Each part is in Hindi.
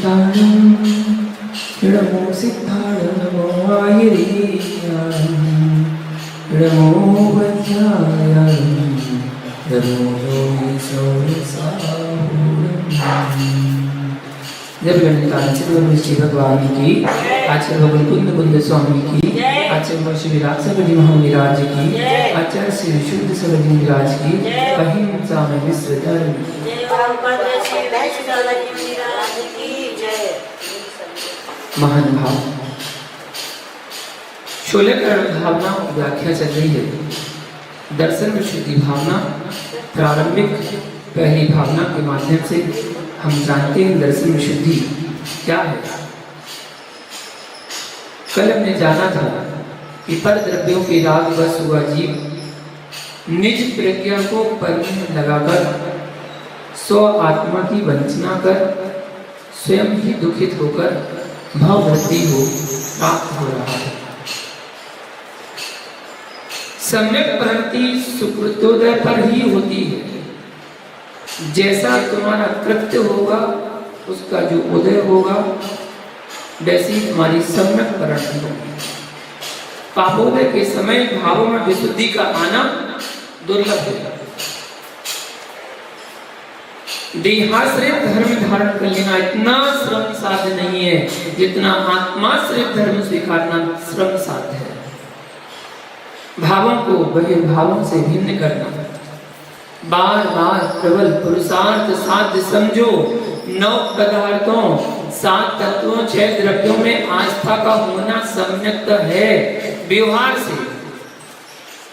अधिष्ठानम् नमो सिद्धाय नमो आयुर्वेदाय नमो वैद्याय नमो जब गणिताचार्य श्री भगवान की, आचार्य भगवान कुंद कुंद स्वामी की, आचार्य श्री विराट सबरी महाविराज की, आचार्य श्री शुद्ध सबरी विराज की, अहिंसा में विश्व धर्म महान भाव। 16 करण भावना व्याख्या चल रही है। दर्शन विशुद्धि भावना प्रारंभिक पहली भावना के माध्यम से हम जानते हैं दर्शन विशुद्धि क्या है। कल हमने जाना था कि पर द्रव्यों के राग बस हुआ जीव निज प्रज्ञा को पर में लगाकर स्व आत्मा की वंचना कर स्वयं ही दुखित होकर भाव वृद्धि हो प्राप्त हो रहा है। सम्यक प्रवृत्ति सुकृतोदय पर ही होती है। जैसा तुम्हारा कृत्य होगा उसका जो उदय होगा वैसी तुम्हारी सम्यक प्रवृत्ति होगी। पापोदय के समय भावों में विशुद्धि का आना दुर्लभ है। देहाश्रित धर्म धारण कर लेना इतना श्रम साध्य नहीं है जितना आत्माश्रित धर्म स्वीकारना श्रम साध्य है। भावों को बहिर्भावों से भिन्न करना बार बार प्रबल पुरुषार्थ साध्य समझो। 9 पदार्थों 7 तत्वों 6 द्रव्यों में आस्था का होना सम्यक है व्यवहार से,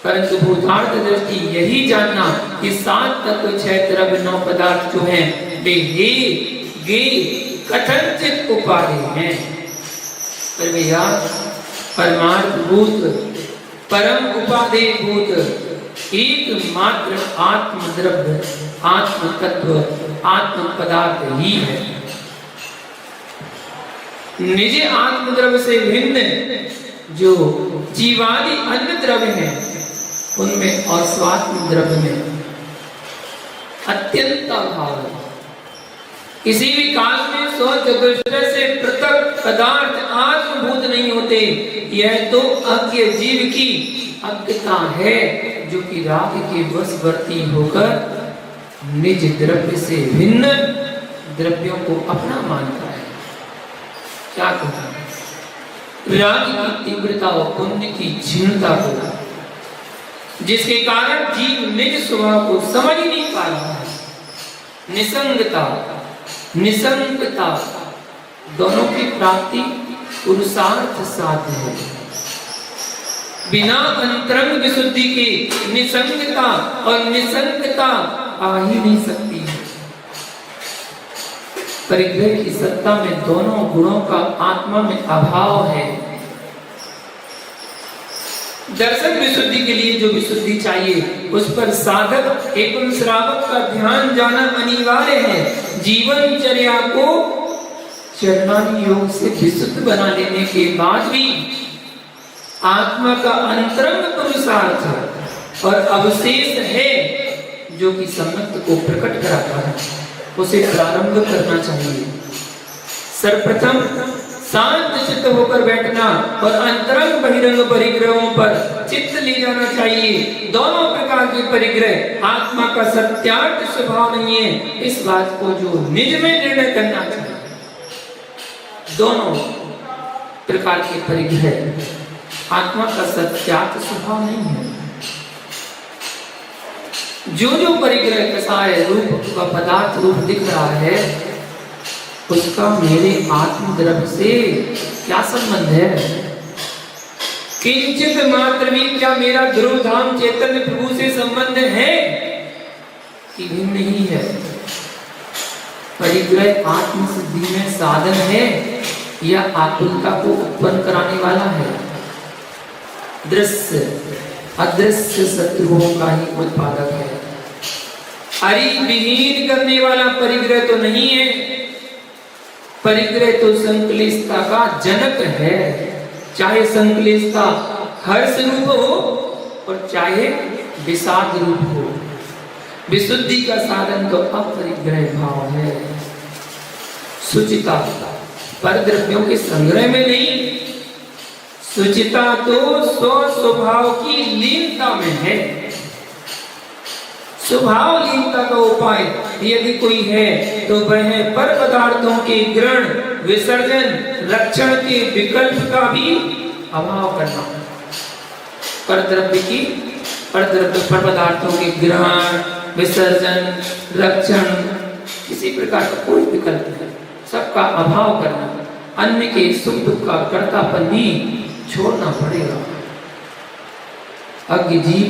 परंतु भूतार्थ दृष्टि यही जानना कि 7 तत्व 6 द्रव्य 9 पदार्थ जो हैं वे हे गे कथनचित उपाधि हैं। पर भैया परमार्थ भूत परम उपाधि भूत एकमात्र आत्म द्रव्य आत्म तत्व आत्म पदार्थ ही है। निज आत्म द्रव्य से भिन्न जो जीवादि अन्य द्रव्य हैं उनमें और स्वात्म द्रव्य में अत्यंत अभाव है। किसी भी काल में स्व चतुष्टय से पृथक पदार्थ आत्मभूत नहीं होते। यह तो अज्ञ जीव की अज्ञता है जो कि राग के वशवर्ती होकर निज द्रव्य से भिन्न द्रव्यों को अपना मानता है। क्या कहता है? राग की तीव्रता और पुण्य की क्षीणता को जिसके कारण जीव निज स्वभाव को समझ ही नहीं पा रहा है। निसंगता निसंगता दोनों की प्राप्ति पुरुषार्थ साध्य है। बिना अंतरंग विशुद्धि के निसंगता और निसंगता आ ही नहीं सकती है। परिग्रह की सत्ता में दोनों गुणों का आत्मा में अभाव है। दर्शन विशुद्धि के लिए जो विशुद्धि चाहिए उस पर साधक एवं श्रावक का ध्यान जाना अनिवार्य है। जीवनचर्या को चरणानी योग से विशुद्ध बना लेने के बाद भी आत्मा का अंतरंग पुरुषार्थ और अवशेष है जो कि सम्यक्त को प्रकट कराता है, उसे प्रारंभ करना चाहिए। सर्वप्रथम शांत चित्त होकर बैठना और अंतरंग बहिरंग परिग्रहों पर चित्त ले जाना चाहिए। दोनों प्रकार के परिग्रह आत्मा का सत्यार्थ स्वभाव नहीं है, इस बात को जो निज में निर्णय करना चाहिए। दोनों प्रकार के परिग्रह आत्मा का सत्यार्थ स्वभाव नहीं है। जो जो परिग्रह कसाय रूप का पदार्थ रूप दिख रहा है उसका मेरे आत्म द्रव्य से क्या संबंध है? किंचित मात्र भी क्या मेरा ध्रुव धाम चैतन्य प्रभु से संबंध है कि भिन्न ही है? परिग्रह आत्म सिद्धि में साधन है या आकुलता को उत्पन्न कराने वाला है? दृश्य अदृश्य शत्रुओं का ही उत्पादक है। विहीन करने वाला परिग्रह तो नहीं है। परिग्रह तो संकलिष्टता का जनक है। चाहे संकलिष्टता हर्ष रूप हो और चाहे विषाद रूप हो। विशुद्धि का साधन तो अपरिग्रह भाव है। शुचिता पर द्रव्यों के संग्रह में नहीं, शुचिता तो स्व स्वभाव की लीनता में है। स्वभाव लीनता का उपाय यदि कोई है तो वह पर पदार्थों के ग्रहण, विसर्जन, रक्षण के विकल्प का भी अभाव करना। पर पदार्थों के ग्रहण, विसर्जन, रक्षण, किसी प्रकार का कोई विकल्प नहीं, सबका अभाव करना। अन्य के सुख दुख का कर्तापन भी छोड़ना पड़ेगा। अज्ञ जीव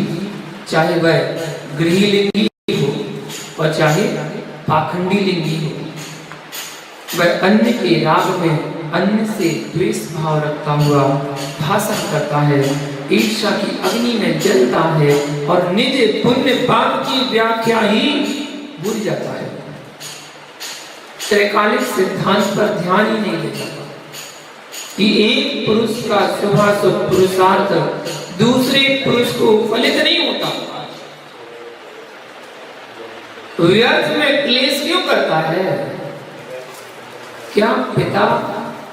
चाहे वह गृहलिंगी हो और चाहे पाखंडी लिंगी हो, वह अन्य के राग में अन्य से द्वेष भाव रखता हुआ भाषण करता है, ईर्ष्या की अग्नि में जलता है और निज पुण्य पाप की व्याख्या ही भूल जाता है। त्रैकालिक सिद्धांत पर ध्यान ही नहीं देता कि एक पुरुष का शुभाशुभ पुरुषार्थ दूसरे पुरुष को फलित नहीं होता। व्यर्थ में क्लेश क्यों करता है? क्या पिता,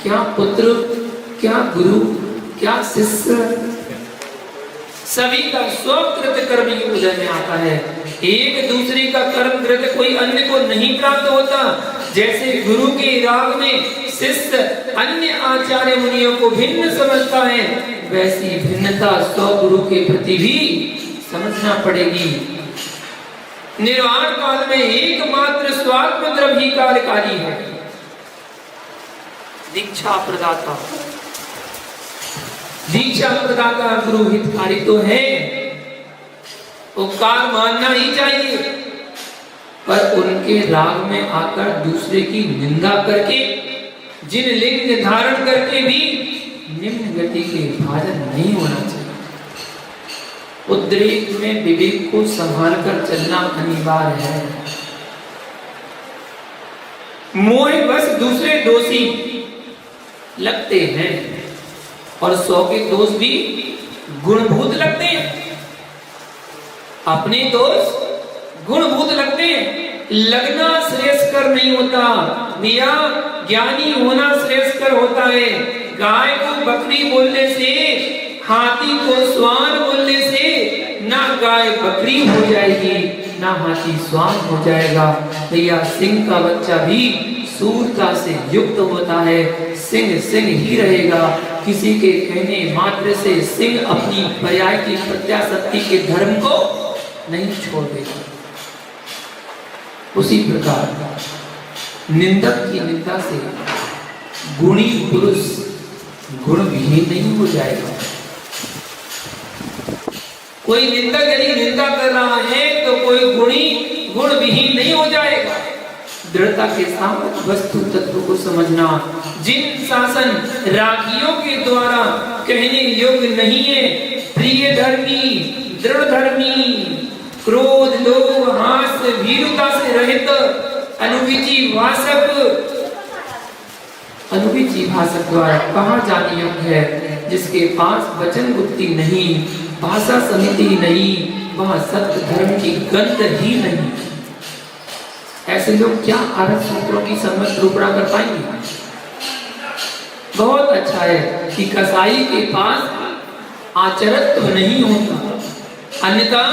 क्या पुत्र, क्या गुरु, क्या शिष्य, सभी का स्वकृत कर्म ही उदय में आता है। एक दूसरे का कर्म कृत कोई अन्य को नहीं प्राप्त होता। जैसे गुरु के राग में शिष्य अन्य आचार्य मुनियों को भिन्न समझता है, वैसी भिन्नता स्वगुरु के प्रति भी समझना पड़ेगी। निर्वाण काल में एकमात्र स्वात्म द्रव्य ही कार्यकारी है। दीक्षा प्रदाता गुरु हितकारी तो है, उपकार मानना ही चाहिए, पर उनके राग में आकर दूसरे की निंदा करके, जिन लिंग धारण करके भी निम्न गति के भाजन नहीं होना चाहिए। उद्रेक में विवेक को संभाल कर चलना अनिवार्य है। मोह बस दूसरे दोषी लगते हैं और 100 के दोष भी गुणभूत लगते हैं। अपने दोष गुणभूत लगते हैं। लगना श्रेयस्कर नहीं होता भैया, ज्ञानी होना श्रेयस्कर होता है। गाय को बकरी बोलने से, हाथी को स्वान बोलने से ना गाय बकरी हो जाएगी ना हाथी स्वान हो जाएगा। भैया सिंह का बच्चा भी सूरता से युक्त होता है, सिंह सिंह ही रहेगा। किसी के कहने मात्र से सिंह अपनी पर्याय की प्रत्याशक्ति के धर्म को नहीं छोड़ देगा। उसी प्रकार निंदक की निंदा से गुणी पुरुष गुणविहीन नहीं हो जाएगा। कोई निंदक यदि निंदा कर रहा है तो कोई गुणी गुणविहीन नहीं हो जाएगा। दृढ़ता के साथ वस्तु तत्व को समझना। जिन शासन रागियों के द्वारा कहने योग्य नहीं है, प्रिय धर्मी, दृढ़ धर्मी, क्रोध, लोभ, हास्य, भीरुता से रहित अनुविची भाषक द्वारा कहा जाने योग्य है, जिसके पास वचन गुप्ती नहीं, भाषा समिति नहीं, वहां सत्य धर्म की गंध ही नहीं। ऐसे लोग क्या आरत सूत्रों की समझ रूपड़ा कर पाएंगे? बहुत अच्छा है कि कसाई के पास आचरत्व नहीं होता, अन्यथा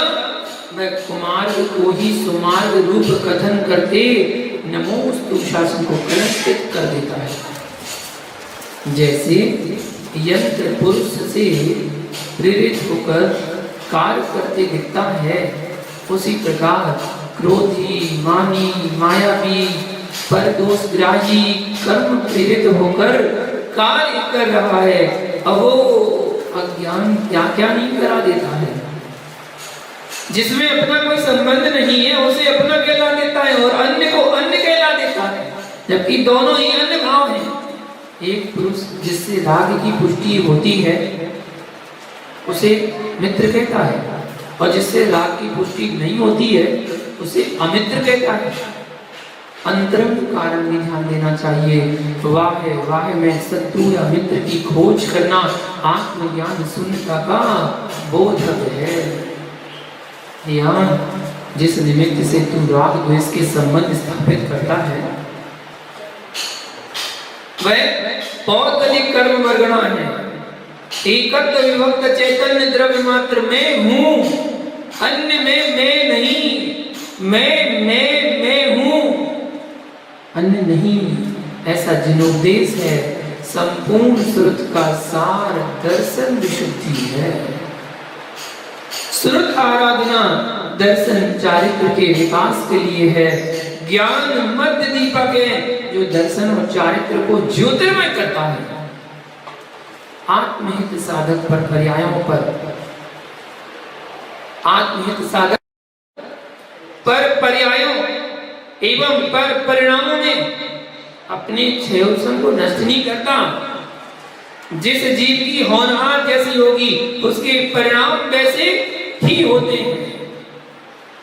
वह कुमार्ग को ही सुमार्ग रूप कथन करके नमोस्तु शासन को कलंकित कर देता है। जैसे यंत्र पुरुष से प्रेरित होकर कार्य करते दिखता है, उसी प्रकार क्रोधी, मानी, मायावी, परदोषग्राही कर्म प्रेरित होकर कार्य कर रहा है। अहो अज्ञान क्या क्या नहीं करा देता है। जिसमें अपना कोई संबंध नहीं है उसे अपना कहला देता है और अन्य को अन्य कहला देता है, जबकि दोनों ही अन्य भाव हैं। एक पुरुष जिससे राग की पुष्टि होती है उसे मित्र कहता है, और जिससे राग की पुष्टि नहीं होती है उसे अमित्र कहता है। अंतरंग कारण भी ध्यान देना चाहिए। वाह में शत्रु या मित्र की खोज करना आत्मज्ञान शून्यता का बोधक है। जिस निमित्त से तू राग द्वेष के संबंध स्थापित करता है वह बहुत अधिक कर्म वर्गणा है। एकत्व विभक्त चैतन्य द्रव्य मात्र में हूँ, अन्य में मैं नहीं। मैं हूँ, अन्य नहीं, ऐसा जिनोपदेश है। संपूर्ण श्रुत का सार दर्शन विशुद्धि है। श्रुत आराधना दर्शन चारित्र के विकास के लिए है। ज्ञान मध्य दीपक है जो दर्शन और चारित्र को ज्योतिर्मय करता है। आत्महित साधक पर पर्यायों पर, आत्महित साधक पर पर्यायों एवं पर परिणामों में अपने क्षयोत्सव को नष्ट नहीं करता। जिस जीव की होनहार जैसी होगी उसके परिणाम वैसे ही होते हैं।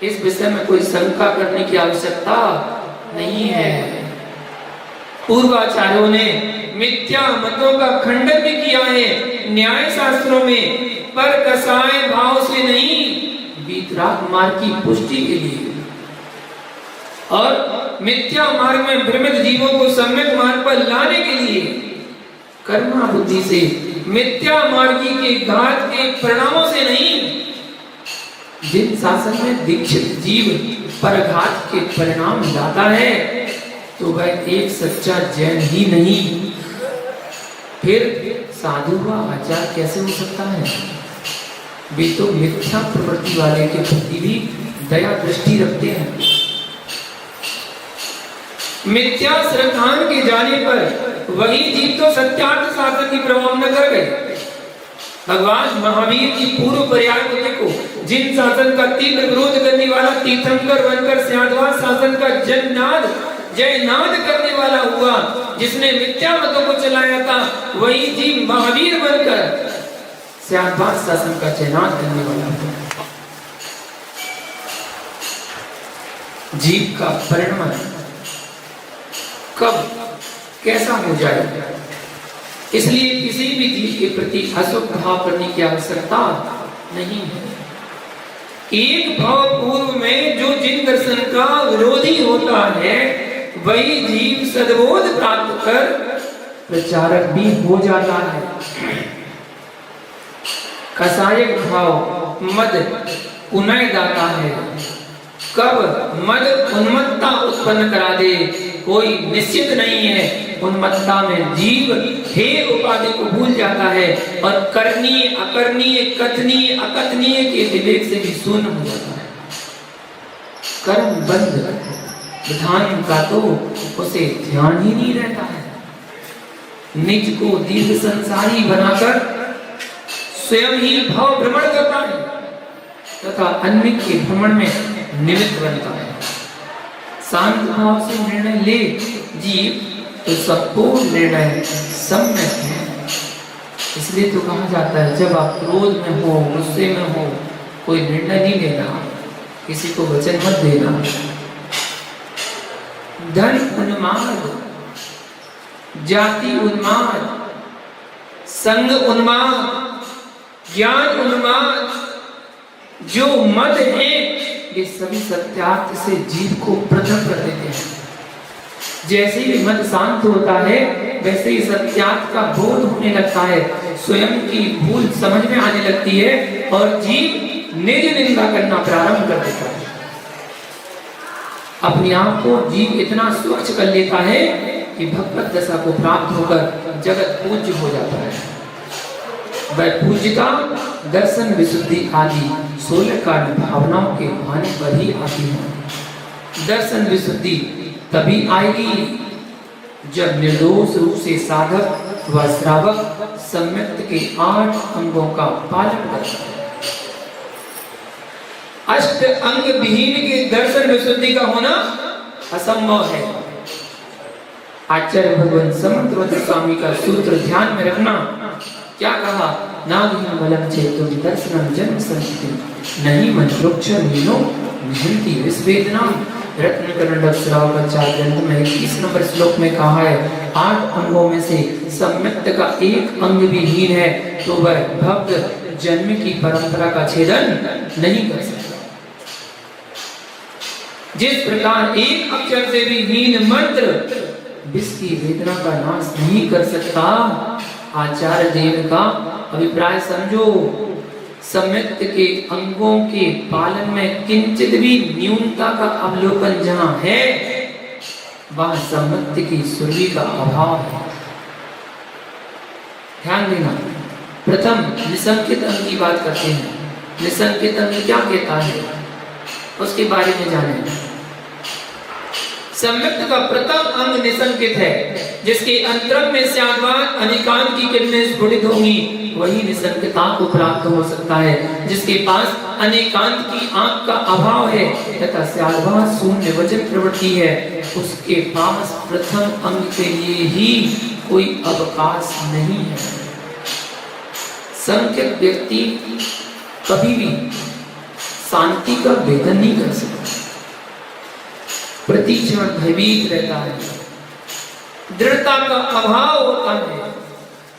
इस विषय में कोई शंका करने की आवश्यकता नहीं है। पूर्वाचार्यों ने मिथ्या मतों का खंडन भी किया है न्याय शास्त्रों में, पर कसाय भाव से नहीं, वीतराग मार्ग की पुष्टि के लिए। और मिथ्या मार्ग में भ्रमित जीवों को सम्यक मार्ग पर लाने के लिए कर्मा बुद्धि से, मिथ्या मार्गी के घात के परिणामों से नहीं। जिन शासन में दीक्षित जीव परघात के परिणाम लाता है तो वह एक सच्चा जैन ही नहीं, फिर साधु व आचार कैसे हो सकता है? वे तो मिथ्या प्रवृत्ति वाले के प्रति भी दया दृष्टि रखते हैं। मिथ्या श्रद्धान के जाने पर वही जीव तो सत्यार्थ शासन की प्रभाव न कर गए। भगवान महावीर की पूर्व पर्याय को देखो। जिन शासन का तीव्र विरोध करने वाला तीर्थंकर बनकर स्याद्वास शासन का जयनाद करने वाला हुआ, जिसने मिथ्या मतों को चलाया था, वही जीव महावीर बनकर स्याद्वास शासन का जयनाद करने वाला हुआ। जीव का परिणाम कब कैसा हो जाएगा, इसलिए किसी भी जीव के प्रति अशुभ भाव करने की आवश्यकता नहीं है। एक भाव पूर्व में जो जिन दर्शन का विरोधी होता है वही जीव सद्बोध प्राप्त कर प्रचारक भी हो जाता है। कसायक भाव मद पुनः दाता है। कब मद उन्मत्ता उत्पन्न करा दे कोई निश्चित नहीं है। उन्मत्ता में जीव हे उपाधि को भूल जाता है और करनीय अकरणीय कथनीय अकथनीय के विवेक से भी शून्य हो जाता है। कर्म बंध विधान का तो उसे ध्यान ही नहीं रहता है। निज को दीर्घ संसारी बनाकर स्वयं ही भाव भ्रमण करता है तथा अन्य के भ्रमण में निमित्त बनता है। शांत भाव से निर्णय ले जीव तो सबको निर्णय सम्यक है। इसलिए तो कहा जाता है जब आप क्रोध में हो, गुस्से में हो, कोई निर्णय नहीं लेना, किसी को वचन मत देना। धन उन्माद, जाति उन्माद, संग उन्माद, ज्ञान उन्माद, जो मद है ये सभी सत्यार्थ से जीव को पृथक कर देते हैं। जैसे ही मन शांत होता है वैसे ही सत्यार्थ का बोध होने लगता है, स्वयं की भूल समझ में आने लगती है और जीव निज निंदा करना प्रारंभ कर देता है। अपने आप को जीव इतना स्वच्छ कर लेता है कि भगवत दशा को प्राप्त होकर जगत पूज्य हो जाता है। वह पूज्यता दर्शन विशुद्धि आदि 16 कारण भावनाओं के भाने पर ही आती है। दर्शन विशुद्धि तभी आएगी जब निर्दोष रूप से साधक व श्रावक सम्यक्त के 8 अंगों का पालन करता है। अष्ट अंग विहीन के दर्शन विशुद्धि का होना असंभव है। आचार्य भगवान समंत स्वामी का सूत्र ध्यान में रखना। क्या कहा? नागीन बलम चेतुम दर्शनम जन्म संस्कृति नहीं मन वृक्ष मीनो निहंति विस्वेदना। रत्न कन्नड श्रावकाचार्य में 21 नंबर श्लोक में कहा है 8 अंगों में से सम्यक्त का एक अंग भी हीन है तो वह भक्त जन्म की परंपरा का छेदन नहीं कर सकता। जिस प्रकार एक अक्षर से भी हीन मंत्र विष की वेदना का नाश नहीं कर सकता। आचार्य देव का अभिप्राय समझो। सम्यक के अंगों के पालन में किंचित भी न्यूनता का अवलोकन जहां है, वहां सम्यक की सुरभि का अभाव है। ध्यान देना। प्रथम निसंकित अंग की बात करते हैं। निसंकित अंग क्या कहता है, उसके बारे में जाने। सम्यक्त का प्रथम अंग निसंकित है, जिसके अंतरंग में स्याद्वान अनेकांत की किरणें स्फुटित होंगी, वही निसंकिता को प्राप्त हो सकता है। जिसके पास अनेकांत की आंख का अभाव है तथा स्याद्वान शून्य वचन प्रवृत्ति है, उसके पास प्रथम अंग के लिए ही कोई अवकाश नहीं है। संकित व्यक्ति कभी भी शांति का वेदन नहीं कर सकता, प्रतिक्षण भयभीत रहता है, दृढ़ता का अभाव होता है।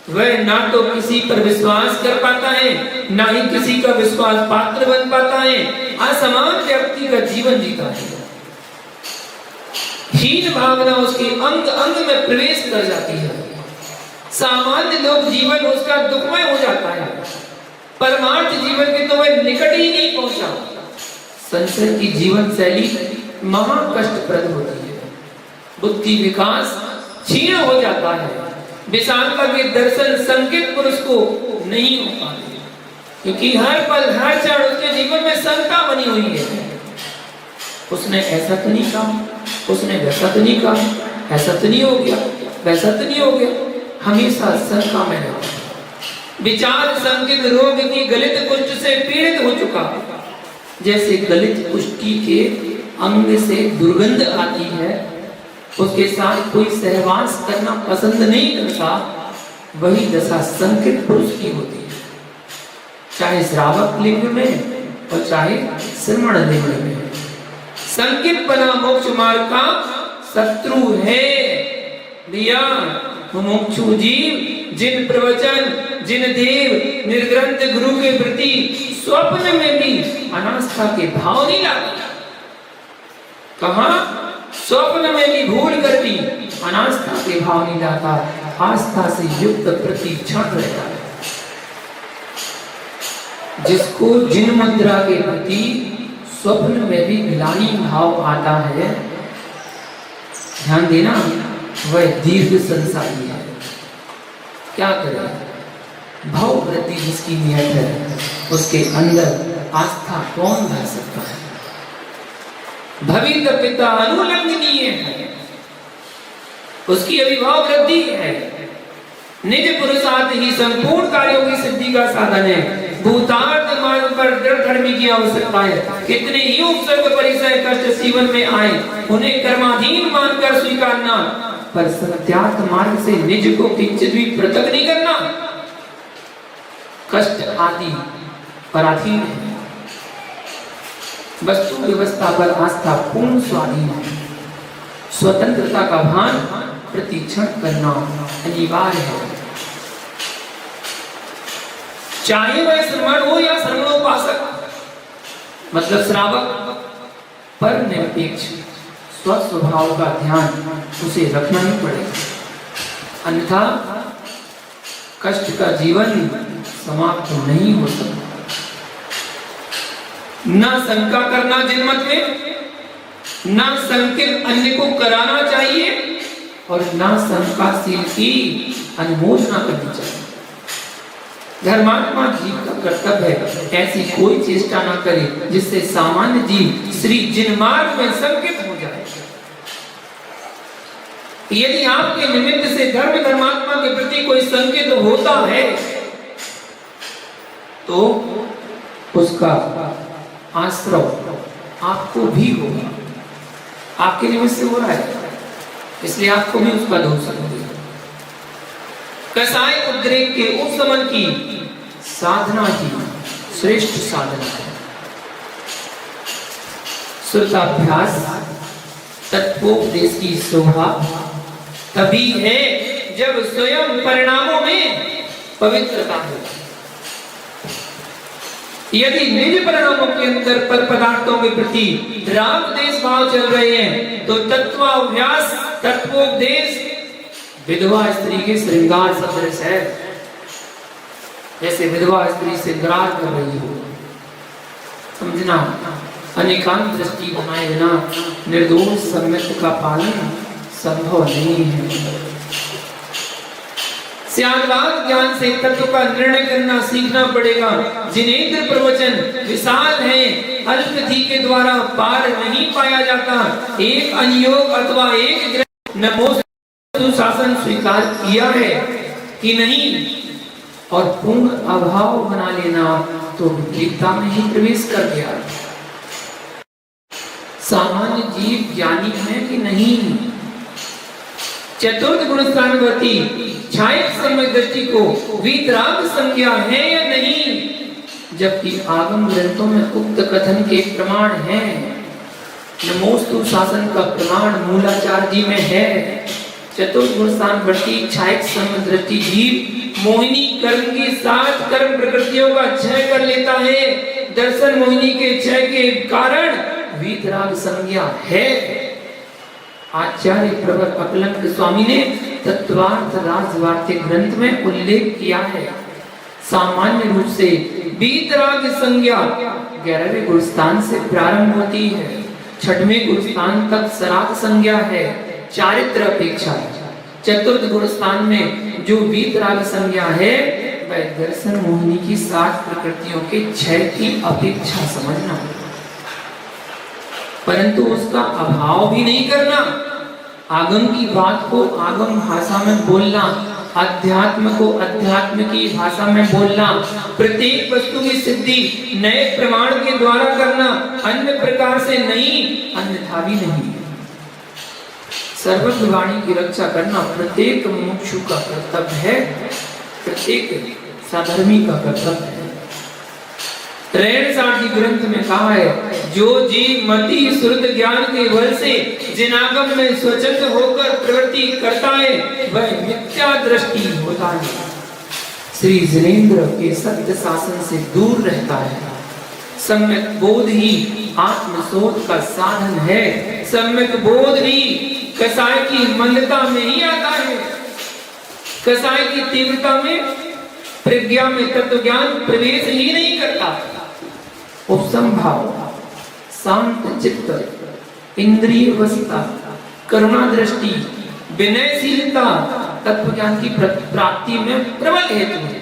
वह ना तो किसी पर विश्वास कर पाता है, ना ही किसी का विश्वास पात्र बन पाता है। असमान व्यक्ति का जीवन जीता है। हीन भावना उसके अंग अंग में प्रवेश कर जाती है। सामान्य लोग जीवन उसका दुखमय हो जाता है, परमार्थ जीवन के तो वह निकट ही नहीं पहुंचा। संसार की जीवन शैली महा कष्टप्रद होती है। बुद्धि विकास क्षीण हो जाता है। विशालता के दर्शन संकित पुरुष को नहीं हो पाते, क्योंकि हर पल हर क्षण उसके जीवन में शंका बनी हुई है। उसने ऐसा तो नहीं कहा, उसने वैसा तो नहीं कहा, ऐसा तो नहीं हो गया, वैसा तो नहीं हो गया। हमेशा शंका में रहता। विचार संकित रोग की गलित कुष्ठ से पीड़ित हो चुका। जैसे गलित कुष्ठी के अंग से दुर्गंध आती है, उसके साथ कोई सहवास करना पसंद नहीं करता, वही दशा संकित पुरुष की होती है, चाहे श्रावक लिंग में और चाहे श्रमण लिंग में। संकित बना मोक्ष मार्ग का शत्रु है। दिया मुमुक्षु जीव जिन प्रवचन, जिन देव निर्ग्रंथ गुरु के प्रति स्वप्न में भी अनास्था के भाव नहीं लाते। कहा स्वप्न में भी भूल कर भी अनास्था के भाव नहीं लाता, आस्था से युक्त प्रतिक्षण रहता है। जिसको जिन मुद्रा के प्रति स्वप्न में भी ग्लानि भाव आता है, ध्यान देना, वह दीर्घ संसारी है। क्या करे, भाव वृद्धि जिसकी नियत है, उसके अंदर आस्था कौन ला सकता है। भवित पिता अनुलंघनीय है, उसकी अभिभाव वृद्धि है। निज पुरुषार्थ ही संपूर्ण कार्यों की सिद्धि का साधन है। भूतार्थ मार्ग पर दृढ़ धर्मी की आवश्यकता है। कितने ही उपसर्ग परिचय कष्ट जीवन में आए, उन्हें कर्माधीन मानकर स्वीकारना, पर सत्यार्थ मार्ग से निज को किंचित भी पृथक नहीं करना। कष्ट आदि पराधीन है, वस्तु व्यवस्था पर आस्था पूर्ण स्वाधीन है। स्वतंत्रता का भान प्रतिक्षण करना अनिवार्य है। चाहे वह श्रमण हो या श्रमणोपासक, मतलब श्रावक, पर निरपेक्ष स्वस्वभाव का ध्यान उसे रखना ही पड़ेगा, अन्यथा कष्ट का जीवन समाप्त नहीं हो सकता। ना शंका करना जिनमत में, ना संकित अन्य को कराना चाहिए, और ना शंकाशील की अनुमोदना करनी चाहिए। धर्मात्मा जीव का कर्तव्य है ऐसी कोई चेष्टा ना करे जिससे सामान्य जीव श्री जिनमार्ग में संकित हो जाए। यदि आपके निमित्त से धर्मात्मा के प्रति कोई संकेत होता है, तो उसका आश्रय आपको भी होगा। आपके निमित्त से हो रहा है, इसलिए आपको भी उसका दोष होगा। कसाय उद्रेक के उपशमन की साधना ही श्रेष्ठ साधना है। श्रुताभ्यास तत्वोपदेश की शोभा तभी है जब स्वयं परिणामों में पवित्रता हो। यदि निज परिणामों के अंदर पर पदार्थों के प्रति राग देश भाव चल रहे हैं, तो तत्वाभ्यास तत्वोपदेश विधवा स्त्री के श्रृंगार सदृश है। जैसे विधवा स्त्री श्रृंगार कर रही हो, समझना। अनेकांत दृष्टि बनाए बिना निर्दोष सम्यक का पालन संभव नहीं है। स्याद्वाद ज्ञान से तत्व का निर्णय करना सीखना पड़ेगा। जिनेंद्र प्रवचन विशाल है, अल्पति के द्वारा पार नहीं पाया जाता। एक अनियोग अथवा एक नमो शासन स्वीकार किया है कि नहीं, और पूर्ण अभाव बना लेना तो गीता में ही प्रवेश कर गया। सामान्य जीव ज्ञानी है कि नहीं, चतुर्थ गुण स्थानवर्ती छायक समय दृष्टि को वीतराग संज्ञा है या नहीं, जबकि आगम ग्रंथों में उक्त कथन के प्रमाण हैं। नमोस्तु शासन का प्रमाण मूलाचार जी में है। चतुर्थ गुण स्थानवर्ती छायक समय दृष्टि जीव मोहिनी कर्म के साथ कर्म प्रकृतियों का क्षय कर लेता है। दर्शन मोहिनी के क्षय के कारण वीतराग संज्ञा है। आचार्य प्रवर अकलंक स्वामी ने तत्वार्थ राजवार्तिक ग्रंथ में उल्लेख किया है। सामान्य रूप से वीतराग संज्ञा 11वें गुणस्थान से प्रारंभ होती है, 6वें गुणस्थान तक सराग संज्ञा है। चारित्र अपेक्षा चतुर्थ गुणस्थान में जो वीतराग संज्ञा है वह दर्शन मोहिनी की 60 प्रकृतियों के क्षय की अपेक्षा समझना, परंतु उसका अभाव भी नहीं करना। आगम की बात को आगम भाषा में बोलना, अध्यात्म को अध्यात्म की भाषा में बोलना, प्रत्येक वस्तु की सिद्धि नए प्रमाण के द्वारा करना, अन्य प्रकार से नहीं, अन्यथा भी नहीं। सर्वज्ञ वाणी की रक्षा करना प्रत्येक मुमुक्षु का कर्तव्य है, प्रत्येक साधर्मी का कर्तव्य है। त्रैण ग्रंथ में कहा है, जो जीव मति श्रुत ज्ञान के बल से जिनागम में स्वच्छंद होकर प्रवृत्ति करता है वह मिथ्या दृष्टि होता है, श्री जिनेंद्र के सत्य शासन से दूर रहता है। सम्यक बोध ही आत्मशोध का साधन है। सम्यक बोध भी कसाय की मंदता में ही आता है। कसाय की तीव्रता में प्रज्ञा में तत्व ज्ञान प्रवेश ही नहीं करता। उपसम भाव, शांत चित्त, इंद्रिय वशता, करुणा दृष्टि, विनयशीलता तत्व ज्ञान की प्राप्ति में प्रबल हेतु है।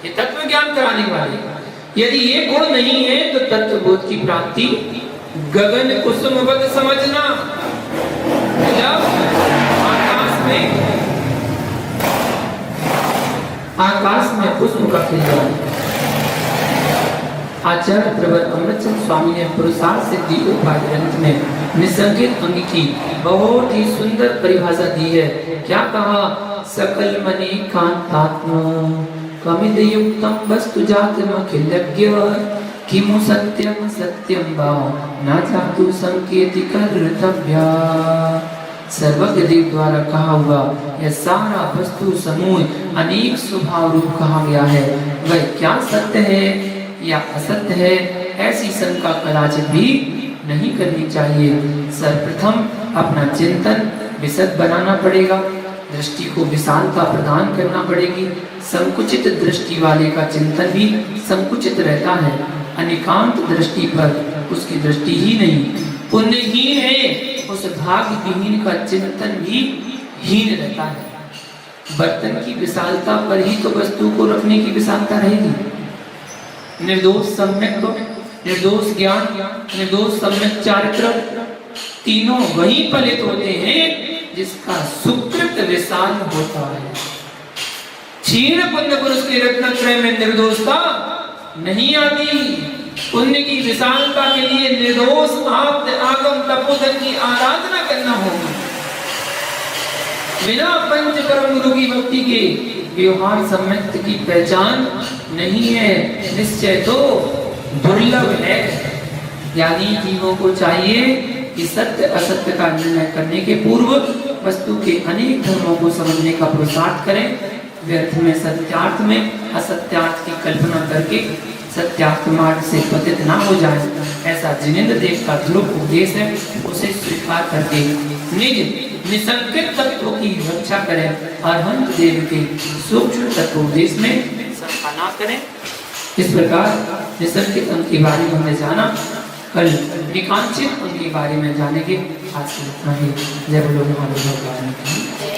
ये तत्व ज्ञान कराने वाले, यदि ये गुण नहीं है तो तत्व बोध की प्राप्ति गगन कुसुमवत समझना। जब आकाश में पुष्प का खिलना। आचार्य प्रवर अमृतचंद स्वामी ने पुरुषार्थ सिद्धि उपाय ग्रंथ में निसंकेत अंग की बहुत ही सुंदर परिभाषा दी है। क्या कहा? सकल मने कांतात्म कमिद युक्तम वस्तु जातमखिलज्ञ किमु सत्यम सत्यम वा न जातु संकेति कर्तव्या। सर्वज्ञ देव द्वारा कहा हुआ यह सारा वस्तु समूह अनेक स्वभाव रूप कहा गया है, वह क्या सत्य है या असत्य है ऐसी शंका कदाचित भी नहीं करनी चाहिए। सर्वप्रथम अपना चिंतन विशद बनाना पड़ेगा, दृष्टि को विशालता प्रदान करना पड़ेगी। संकुचित दृष्टि वाले का चिंतन भी संकुचित रहता है, अनेकांत दृष्टि पर उसकी दृष्टि ही नहीं, पुण्यहीन है उस भाग्यहीन का चिंतन भी हीन रहता है। बर्तन की विशालता पर ही तो वस्तु को रखने की विशालता रहेगी। निर्दोष सम्यक, निर्दोष ज्ञान, निर्दोष सम्यक चारित्र, तीनों वही फलित होते हैं जिसका सुकृत विशाल होता है। क्षीण पुण्य पुरुष के रत्नत्रय में निर्दोषता नहीं आती। पुण्य की विशालता के लिए निर्दोष आगम तपोधन की आराधना करना होगी। बिना पंच परम गुरु की भक्ति के व्यवहार सम्यक की पहचान नहीं है, निश्चय तो दुर्लभ है। यानी जीवों को चाहिए कि सत्य असत्य का निर्णय करने के पूर्व वस्तु के अनेक धर्मों को समझने का पुरुषार्थ करें, व्यर्थ में सत्यार्थ में असत्यार्थ की कल्पना करके सत्यार्थ मार्ग से पतित ना हो जाए, ऐसा जिनेंद्र देव का ध्रुव उपदेश है। उसे स्वीकार करके निज निसंकित तत्वों की रक्षा करें और हम देव के सूक्ष्म तत्वों देश में शंका ना करें। इस प्रकार निसंकित अंग के बारे में हमने जाना। कल निकांक्षित अंग के बारे में जानेंगे। आज से इतना ही। जय बोलो महादेव भगवान की।